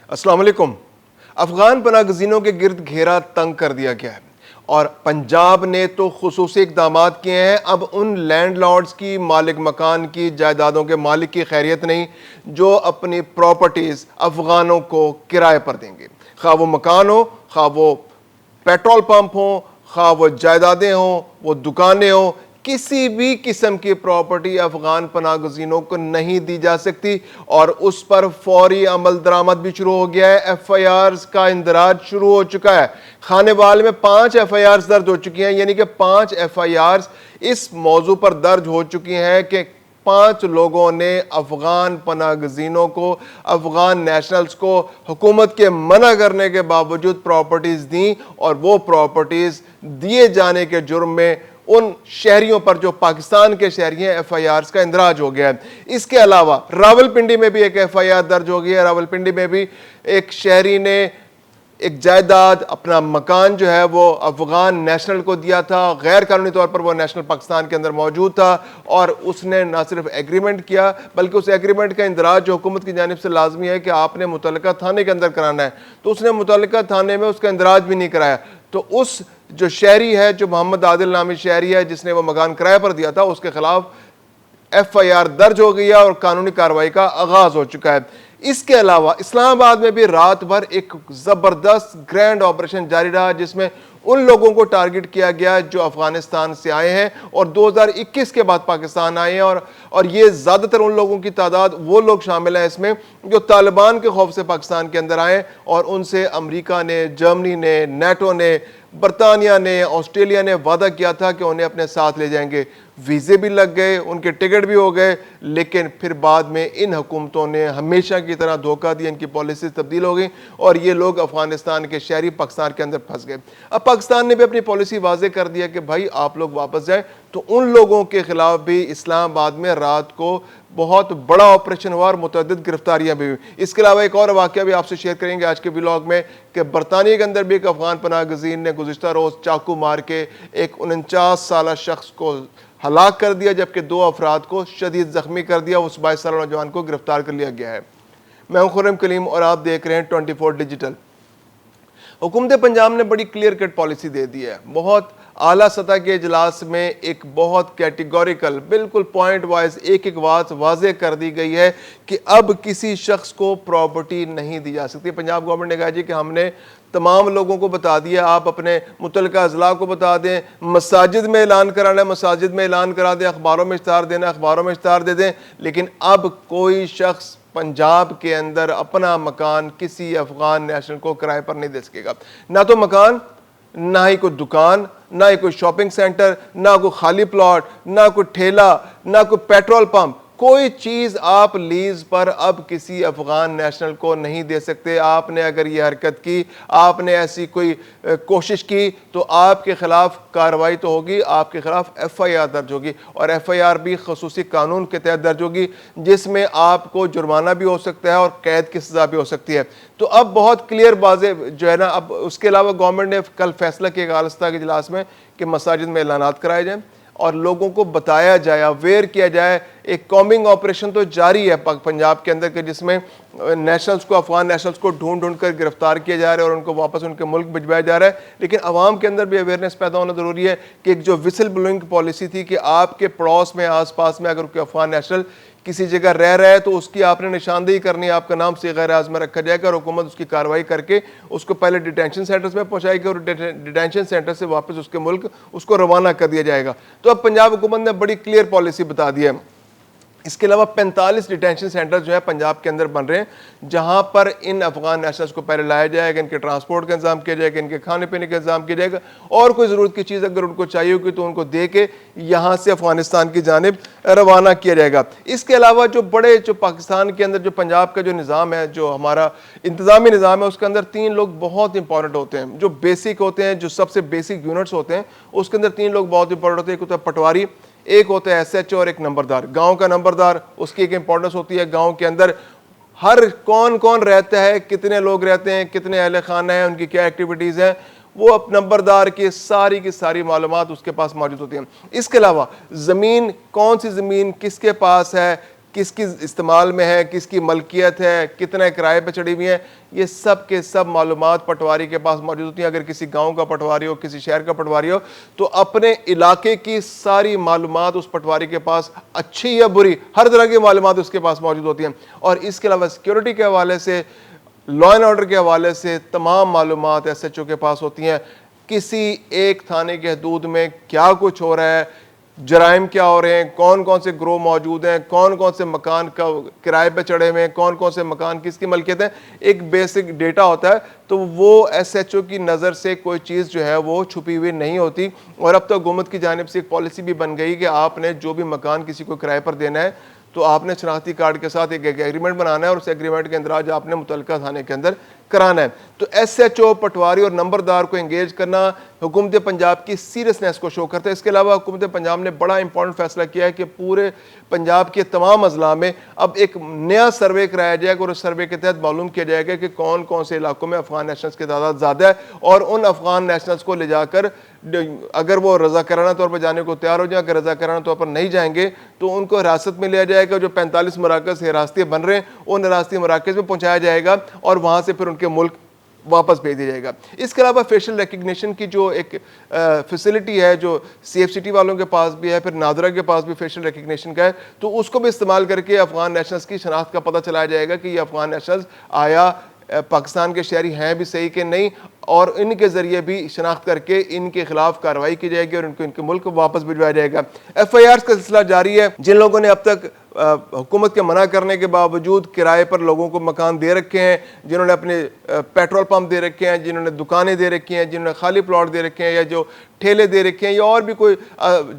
السلام علیکم۔ افغان پناہ گزینوں کے گرد گھیرا تنگ کر دیا گیا ہے اور پنجاب نے تو خصوصی اقدامات کیے ہیں۔ اب ان لینڈ لارڈز کی، مالک مکان کی، جائیدادوں کے مالک کی خیریت نہیں جو اپنی پراپرٹیز افغانوں کو کرائے پر دیں گے، خواہ وہ مکان ہو، خواہ وہ پیٹرول پمپ ہوں، خواہ وہ جائیدادیں ہوں، وہ دکانیں ہوں، کسی بھی قسم کی پراپرٹی افغان پناہ گزینوں کو نہیں دی جا سکتی، اور اس پر فوری عمل درآمد بھی شروع ہو گیا ہے۔ ایف آئی آرز کا اندراج شروع ہو چکا ہے۔ خانے وال میں 5 ایف آئی آرز درج ہو چکی ہیں، یعنی کہ 5 ایف آئی آرز اس موضوع پر درج ہو چکی ہیں کہ 5 لوگوں نے افغان پناہ گزینوں کو، افغان نیشنلز کو حکومت کے منع کرنے کے باوجود پراپرٹیز دیں، اور وہ پراپرٹیز دیے جانے کے جرم میں ان شہریوں پر جو پاکستان کے شہری ہیں ایف آئی آرز کا اندراج ہو گیا ہے۔ اس کے علاوہ راولپنڈی میں بھی ایک ایف آئی آر درج ہو گئی ہے۔ راولپنڈی میں بھی ایک شہری نے ایک جائیداد، اپنا مکان جو ہے وہ افغان نیشنل کو دیا تھا، غیر قانونی طور پر وہ نیشنل پاکستان کے اندر موجود تھا، اور اس نے نہ صرف ایگریمنٹ کیا بلکہ اس ایگریمنٹ کا اندراج جو حکومت کی جانب سے لازمی ہے کہ آپ نے متعلقہ تھانے کے اندر کرانا ہے، تو اس نے متعلقہ تھانے میں اس کا اندراج بھی نہیں کرایا۔ تو اس جو شہری ہے، جو محمد عادل نامی شہری ہے جس نے وہ مکان کرائے پر دیا تھا، اس کے خلاف ایف آئی آر درج ہو گئی ہے اور قانونی کارروائی کا آغاز ہو چکا ہے۔ اس کے علاوہ اسلام آباد میں بھی رات بھر ایک زبردست گرینڈ آپریشن جاری رہا، جس میں ان لوگوں کو ٹارگٹ کیا گیا جو افغانستان سے آئے ہیں اور 2021 کے بعد پاکستان آئے ہیں، اور یہ زیادہ تر ان لوگوں کی تعداد، وہ لوگ شامل ہیں اس میں جو طالبان کے خوف سے پاکستان کے اندر آئے، اور ان سے امریکہ نے، جرمنی نے، نیٹو نے، برطانیہ نے، آسٹریلیا نے وعدہ کیا تھا کہ انہیں اپنے ساتھ لے جائیں گے۔ ویزے بھی لگ گئے، ان کے ٹکٹ بھی ہو گئے، لیکن پھر بعد میں ان حکومتوں نے ہمیشہ کی طرح دھوکہ دیا، ان کی پالیسیز تبدیل ہو گئی اور یہ لوگ افغانستان کے شہری پاکستان کے اندر پھنس گئے۔ اب پاکستان نے بھی اپنی پالیسی واضح کر دیا کہ بھائی آپ لوگ واپس جائیں، تو ان لوگوں کے خلاف بھی اسلام آباد میں رات کو بہت بڑا آپریشن ہوا اور متعدد گرفتاریاں بھی ہوئی۔ اس کے علاوہ ایک اور واقعہ بھی آپ سے شیئر کریں گے آج کے ولاگ میں کہ برطانیہ کے اندر بھی ایک افغان پناہ گزین نے گزشتہ روز چاقو مار کے ایک 49 سالہ شخص کو ہلاک کر دیا، جبکہ 2 افراد کو شدید زخمی کر دیا۔ اس 22 سالہ نوجوان کو گرفتار کر لیا گیا ہے۔ میں ہوں خرم کلیم اور آپ دیکھ رہے ہیں 24 ڈیجیٹل۔ حکومت پنجاب نے بڑی کلیئر کٹ پالیسی دے دی ہے۔ بہت اعلیٰ سطح کے اجلاس میں ایک بہت کیٹیگوریکل، بالکل پوائنٹ وائز ایک بات واضح کر دی گئی ہے کہ اب کسی شخص کو پراپرٹی نہیں دی جا سکتی۔ پنجاب گورنمنٹ نے کہا جی کہ ہم نے تمام لوگوں کو بتا دیا، آپ اپنے متعلقہ اضلاع کو بتا دیں، مساجد میں اعلان کرانا ہے مساجد میں اعلان کرا دیں، اخباروں میں اشتہار دینا ہے اخباروں میں اشتہار دے دیں، لیکن اب کوئی شخص پنجاب کے اندر اپنا مکان کسی افغان نیشنل کو کرائے پر نہیں دے سکے گا۔ نہ تو مکان، نہ ہی کوئی دکان، نہ ہی کوئی شاپنگ سینٹر، نہ کوئی خالی پلاٹ، نہ کوئی ٹھیلا، نہ کوئی پیٹرول پمپ، کوئی چیز آپ لیز پر اب کسی افغان نیشنل کو نہیں دے سکتے۔ آپ نے اگر یہ حرکت کی، آپ نے ایسی کوئی کوشش کی، تو آپ کے خلاف کارروائی تو ہوگی، آپ کے خلاف ایف آئی آر درج ہوگی، اور ایف آئی آر بھی خصوصی قانون کے تحت درج ہوگی، جس میں آپ کو جرمانہ بھی ہو سکتا ہے اور قید کی سزا بھی ہو سکتی ہے۔ تو اب بہت کلیئر واضح جو ہے نا، اب اس کے علاوہ گورنمنٹ نے کل فیصلہ کیا اعلیٰ سطح کے اجلاس میں کہ مساجد میں اعلانات کرائے جائیں اور لوگوں کو بتایا جائے، اویئر کیا جائے۔ ایک کامنگ آپریشن تو جاری ہے پنجاب کے اندر کہ جس میں نیشنلز کو، افغان نیشنلز کو ڈھونڈ کر گرفتار کیا جا رہا ہے اور ان کو واپس ان کے ملک بھجوایا جا رہا ہے، لیکن عوام کے اندر بھی اویئرنیس پیدا ہونا ضروری ہے کہ ایک جو وسل بلوئنگ پالیسی تھی کہ آپ کے پڑوس میں، آس پاس میں اگر کوئی افغان نیشنل کسی جگہ رہ رہا ہے تو اس کی آپ نے نشاندہی کرنی ہے، آپ کا نام صیغہ راز میں رکھا جائے گا اور حکومت اس کی کارروائی کر کے اس کو پہلے ڈیٹینشن سینٹرز میں پہنچائے گی اور ڈیٹینشن سینٹر سے واپس اس کے ملک اس کو روانہ کر دیا جائے گا۔ تو اب پنجاب حکومت نے بڑی کلیئر پالیسی بتا دی ہے۔ اس کے علاوہ 45 ڈیٹینشن سینٹر جو ہے پنجاب کے اندر بن رہے ہیں، جہاں پر ان افغان نیشنلز کو پہلے لایا جائے گا، ان کے ٹرانسپورٹ کا انتظام کیا جائے گا، ان کے کھانے پینے کا انتظام کیا جائے گا، اور کوئی ضرورت کی چیز اگر ان کو چاہیے ہوگی تو ان کو دے کے یہاں سے افغانستان کی جانب روانہ کیا جائے گا۔ اس کے علاوہ جو پاکستان کے اندر جو پنجاب کا جو نظام ہے، جو ہمارا انتظامی نظام ہے، اس کے اندر 3 لوگ بہت امپورٹنٹ ہوتے ہیں، جو بیسک ہوتے ہیں، جو سب سے بیسک یونٹس ہوتے ہیں، اس کے اندر 3 لوگ بہت امپورٹنٹ ہوتے ہیں۔ ایک ہوتا ہے پٹواری، ایک ہوتا ہے ایس ایچ او، اور ایک نمبردار۔ گاؤں کا نمبردار، اس کی ایک امپورٹنس ہوتی ہے۔ گاؤں کے اندر ہر کون رہتا ہے، کتنے لوگ رہتے ہیں، کتنے اہل خانہ ہیں، ان کی کیا ایکٹیویٹیز ہیں، وہ نمبردار کی ساری معلومات اس کے پاس موجود ہوتی ہیں۔ اس کے علاوہ زمین، کون سی زمین کس کے پاس ہے، کس کی استعمال میں ہے, کس کی ملکیت ہے, کتنے کرائے پہ چڑھی ہوئی ہیں, یہ سب کے سب معلومات پٹواری کے پاس موجود ہوتی ہیں. اگر کسی گاؤں کا پٹواری ہو, کسی شہر کا پٹواری ہو, تو اپنے علاقے کی ساری معلومات اس پٹواری کے پاس, اچھی یا بری, ہر طرح کی معلومات اس کے پاس موجود ہوتی ہیں. اور اس کے علاوہ سیکیورٹی کے حوالے سے, لا اینڈ آرڈر کے حوالے سے تمام معلومات ایس ایچ او کے پاس ہوتی ہیں. کسی ایک تھانے کے حدود میں کیا کچھ ہو رہا ہے, جرائم کیا ہو رہے ہیں, کون کون سے گروہ موجود ہیں, کون کون سے مکان کرائے پہ چڑھے ہوئے ہیں, کون کون سے مکان کس کی ملکیت ہے, ایک بیسک ڈیٹا ہوتا ہے. تو وہ ایس ایچ او کی نظر سے کوئی چیز جو ہے وہ چھپی ہوئی نہیں ہوتی. اور اب تو حکومت کی جانب سے ایک پالیسی بھی بن گئی کہ آپ نے جو بھی مکان کسی کو کرائے پر دینا ہے تو آپ نے شناختی کارڈ کے ساتھ ایک ایگریمنٹ بنانا ہے, اور اس ایگریمنٹ کے اندراج آپ نے متعلقہ تھانے کے اندر کرانا ہے. تو ایس ایچ او, پٹواری اور نمبردار کو انگیج کرنا حکومت پنجاب کی سیریسنس کو شو کرتا ہے. اس کے علاوہ حکومت پنجاب نے بڑا امپورٹنٹ فیصلہ کیا ہے کہ پورے پنجاب کے تمام اضلاع میں اب ایک نیا سروے کرایا جائے گا, اور اس سروے کے تحت معلوم کیا جائے گا کہ کون کون سے علاقوں میں افغان نیشنلز کی تعداد زیادہ ہے, اور ان افغان نیشنلز کو لے جا کر اگر وہ رضاکارانہ طور پر جانے کو تیار ہو جائیں, اگر رضاکارانہ طور پر نہیں جائیں گے تو ان کو حراست میں لیا جائے گا. جو 45 مراکز حراستی بن رہے ہیں ان حراستی مراکز میں پہنچایا جائے گا, اور وہاں سے پھر ان کے ملک واپس بھیج دیا جائے گا. اس کے علاوہ فیشل ریکگنیشن کی جو ایک فیسلٹی ہے, جو سی ایف سی ٹی والوں کے پاس بھی ہے, پھر نادرا کے پاس بھی فیشل ریکگنیشن کا ہے, تو اس کو بھی استعمال کر کے افغان نیشنلز کی شناخت کا پتہ چلایا جائے گا کہ یہ افغان نیشنلز آیا پاکستان کے شہری ہیں بھی صحیح کہ نہیں, اور ان کے ذریعے بھی شناخت کر کے ان کے خلاف کارروائی کی جائے گی اور ان کو ان کے ملک واپس بھجوایا جائے گا. ایف آئی آرز کا سلسلہ جاری ہے. جن لوگوں نے اب تک حکومت کے منع کرنے کے باوجود کرائے پر لوگوں کو مکان دے رکھے ہیں, جنہوں نے اپنے پیٹرول پمپ دے رکھے ہیں, جنہوں نے دکانیں دے رکھی ہیں, جنہوں نے خالی پلاٹ دے رکھے ہیں, یا جو ٹھیلے دے رکھے ہیں, یا اور بھی کوئی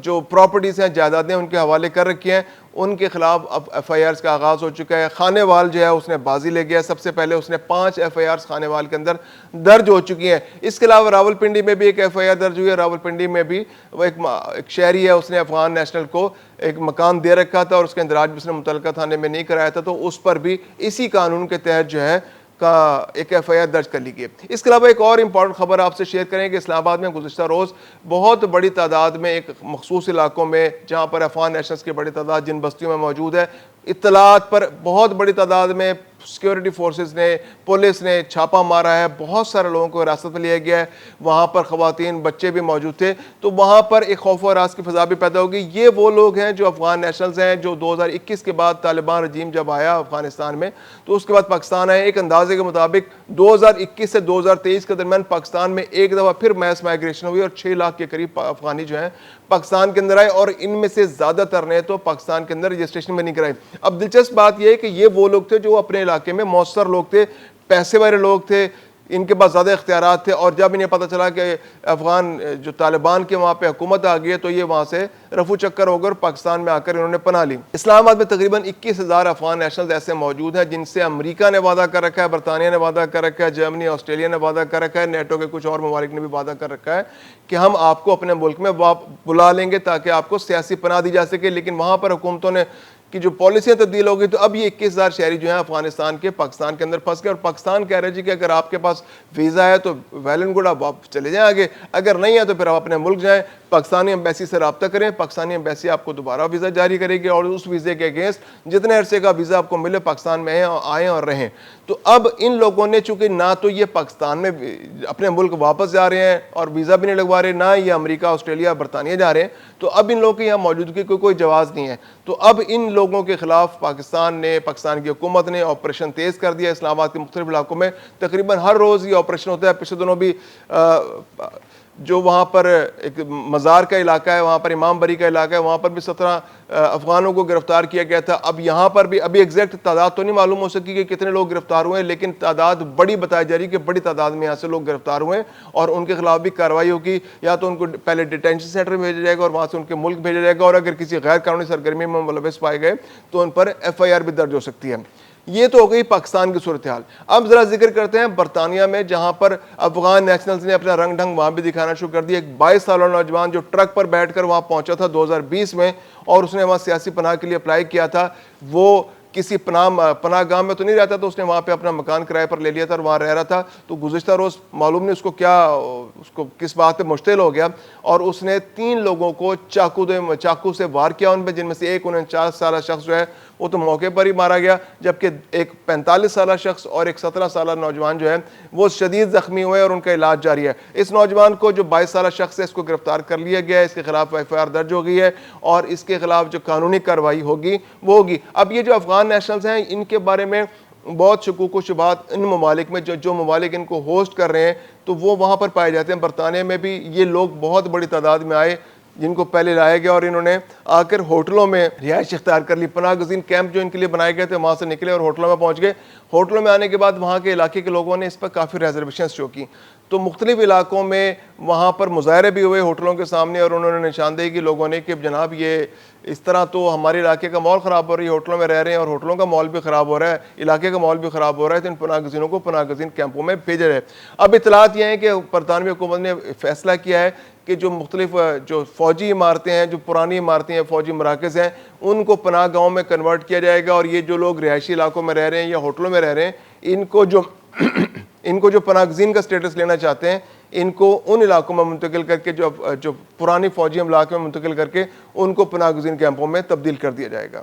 جو پراپرٹیز ہیں, جائیدادیں ان کے حوالے کر رکھی ہیں, ان کے خلاف اب ایف آئی آرز کا آغاز ہو چکا ہے. خانے وال جو ہے اس نے بازی لے گیا, سب سے پہلے اس نے 5 ایف آئی آرز خانے وال کے اندر درج ہو چکی ہیں. اس کے علاوہ راولپنڈی میں بھی ایک ایف آئی آر درج ہوئی ہے. راولپنڈی میں بھی وہ ایک شہری ہے, اس نے افغان نیشنل کو ایک مکان دے رکھا تھا اور اس کے اندراج بھی اس نے متعلقہ تھانے میں نہیں کرایا تھا, تو اس پر بھی اسی قانون کے تحت جو ہے کا ایک ایف آئی آر درج کر لی گئی. اس کے علاوہ ایک اور امپورٹنٹ خبر آپ سے شیئر کریں کہ اسلام آباد میں گزشتہ روز بہت بڑی تعداد میں ایک مخصوص علاقوں میں جہاں پر افغان نیشنلز کی بڑی تعداد جن بستیوں میں موجود ہے, اطلاعات پر بہت بڑی تعداد میں سیکیورٹی فورسز نے, پولیس نے چھاپا مارا ہے. بہت سارے لوگوں کو حراست میں لیا گیا ہے. وہاں پر خواتین, بچے بھی موجود تھے, تو وہاں پر ایک خوف و ہراس کی فضا بھی پیدا ہوگی. یہ وہ لوگ ہیں جو افغان نیشنلز ہیں, جو 2021 کے بعد طالبان رجیم جب آیا افغانستان میں تو اس کے بعد پاکستان آئے. ایک اندازے کے مطابق 2021 سے 2023 کے درمیان پاکستان میں ایک دفعہ پھر میس مائگریشن ہوئی, اور 6 لاکھ کے قریب افغانی جو ہیں پاکستان کے اندر آئے, اور ان میں سے زیادہ تر نے تو پاکستان کے اندر رجسٹریشن میں نہیں کرائی. اب دلچسپ بات یہ ہے کہ یہ وہ لوگ تھے جو اپنے علاقے میں مؤثر لوگ تھے, پیسے والے لوگ تھے, ان کے پاس زیادہ اختیارات تھے, اور جب انہیں پتہ چلا کہ افغان جو طالبان کے وہاں پہ حکومت آ گئی ہے تو یہ وہاں سے رفو چکر ہو کر پاکستان میں آ کر انہوں نے پناہ لی. اسلام آباد میں تقریباً 21,000 افغان نیشنلز ایسے موجود ہیں جن سے امریکہ نے وعدہ کر رکھا ہے, برطانیہ نے وعدہ کر رکھا ہے, جرمنی, آسٹریلیا نے وعدہ کر رکھا ہے, نیٹو کے کچھ اور ممالک نے بھی وعدہ کر رکھا ہے کہ ہم آپ کو اپنے ملک میں بلا لیں گے تاکہ آپ کو سیاسی پناہ دی جا سکے. لیکن وہاں پر حکومتوں نے کی جو پالیسیاں تبدیل ہو گئی, تو اب یہ 21,000 شہری جو ہیں افغانستان کے پاکستان کے اندر پھنس گئے, اور پاکستان کہہ رہے جی کہ اگر آپ کے پاس ویزا ہے تو ویل اینڈ گڈ, آپ چلے جائیں آگے, اگر نہیں ہے تو پھر آپ اپنے ملک جائیں, پاکستانی ایمبیسی سے رابطہ کریں, پاکستانی ایمبیسی آپ کو دوبارہ ویزا جاری کرے گی, اور اس ویزے کے اگینسٹ جتنے عرصے کا ویزا آپ کو ملے پاکستان میں آئیں اور رہیں. تو اب ان لوگوں نے چونکہ نہ تو یہ پاکستان میں اپنے ملک واپس جا رہے ہیں اور ویزا بھی نہیں لگوا رہے, نہ یہ امریکہ, آسٹریلیا, برطانیہ جا رہے ہیں, تو اب ان لوگوں کی یہاں موجودگی کوئی جواز نہیں ہے. تو اب ان لوگوں کے خلاف پاکستان کی حکومت نے آپریشن تیز کر دیا. اسلام آباد کے مختلف علاقوں میں تقریباً ہر روز یہ آپریشن ہوتا ہے. پچھلے دنوں بھی جو وہاں پر ایک مزار کا علاقہ ہے, وہاں پر امام بری کا علاقہ ہے, وہاں پر بھی 17 افغانوں کو گرفتار کیا گیا تھا. اب یہاں پر بھی ابھی ایگزیکٹ تعداد تو نہیں معلوم ہو سکی کہ کتنے لوگ گرفتار ہوئے ہیں, لیکن تعداد بڑی بتائی جا رہی ہے کہ بڑی تعداد میں یہاں سے لوگ گرفتار ہوئے ہیں, اور ان کے خلاف بھی کارروائی ہوگی. یا تو ان کو پہلے ڈیٹینشن سینٹر میں بھیجا جائے گا اور وہاں سے ان کے ملک بھیجا جائے گا, اور اگر کسی غیر قانونی سرگرمی میں ملوث پائے گئے تو ان پر ایف آئی آر بھی درج ہو سکتی ہے. یہ تو ہو گئی پاکستان کی صورتحال. اب ذرا ذکر کرتے ہیں برطانیہ میں, جہاں پر افغان نیشنلز نے اپنا رنگ ڈھنگ وہاں بھی دکھانا شروع کر دیا. ایک 22 سالہ نوجوان جو ٹرک پر بیٹھ کر وہاں پہنچا تھا 2020 میں, اور اس نے وہاں سیاسی پناہ کے لیے اپلائی کیا تھا. وہ کسی پناہ گاہ میں تو نہیں رہتا, تو اس نے وہاں پہ اپنا مکان کرائے پر لے لیا تھا اور وہاں رہ رہا تھا. تو گزشتہ روز معلوم نہیں اس کو کس بات پہ مشتعل ہو گیا, اور اس نے 3 لوگوں کو چاقو سے وار کیا ان پہ, جن میں سے ایک 49 سالہ شخص جو ہے وہ تو موقع پر ہی مارا گیا، جبکہ ایک 45 سالہ شخص اور ایک 17 سالہ نوجوان جو ہے وہ شدید زخمی ہوئے اور ان کا علاج جاری ہے۔ اس نوجوان کو جو 22 سالہ شخص ہے اس کو گرفتار کر لیا گیا ہے، اس کے خلاف FIR درج ہو گئی ہے اور اس کے خلاف جو قانونی کارروائی ہوگی وہ ہوگی۔ اب یہ جو افغان نیشنلز ہیں ان کے بارے میں بہت شکوک و شبہات ان ممالک میں جو ممالک ان کو ہوسٹ کر رہے ہیں تو وہ وہاں پر پائے جاتے ہیں۔ برطانیہ میں بھی یہ لوگ بہت بڑی تعداد میں آئے جن کو پہلے لایا گیا اور انہوں نے آ کر ہوٹلوں میں رہائش اختیار کر لی۔ پناہ گزین کیمپ جو ان کے لیے بنائے گئے تھے وہاں سے نکلے اور ہوٹلوں میں پہنچ گئے۔ ہوٹلوں میں آنے کے بعد وہاں کے علاقے کے لوگوں نے اس پر کافی ریزرویشنز شو کی، تو مختلف علاقوں میں وہاں پر مظاہرے بھی ہوئے ہوٹلوں کے سامنے اور انہوں نے نشاندہی کی لوگوں نے کہ جناب یہ اس طرح تو ہمارے علاقے کا ماحول خراب ہو رہی ہے، ہوٹلوں میں رہ رہے ہیں اور ہوٹلوں کا ماحول بھی خراب ہو رہا ہے، علاقے کا ماحول بھی خراب ہو رہا ہے، تو ان پناہ گزینوں کو پناہ گزین کیمپوں میں بھیجا جائے۔ اب اطلاعات یہ ہیں کہ برطانوی حکومت نے فیصلہ کیا ہے کہ جو مختلف جو فوجی عمارتیں ہیں، جو پرانی عمارتیں ہیں، فوجی مراکز ہیں، ان کو پناہ گاہوں میں کنورٹ کیا جائے گا، اور یہ جو لوگ رہائشی علاقوں میں رہ رہے ہیں یا ہوٹلوں میں رہ رہے ہیں ان کو جو پناہ گزین کا سٹیٹس لینا چاہتے ہیں ان کو ان علاقوں میں منتقل کر کے جو پرانی فوجی املاک میں منتقل کر کے ان کو پناہ گزین کیمپوں میں تبدیل کر دیا جائے گا۔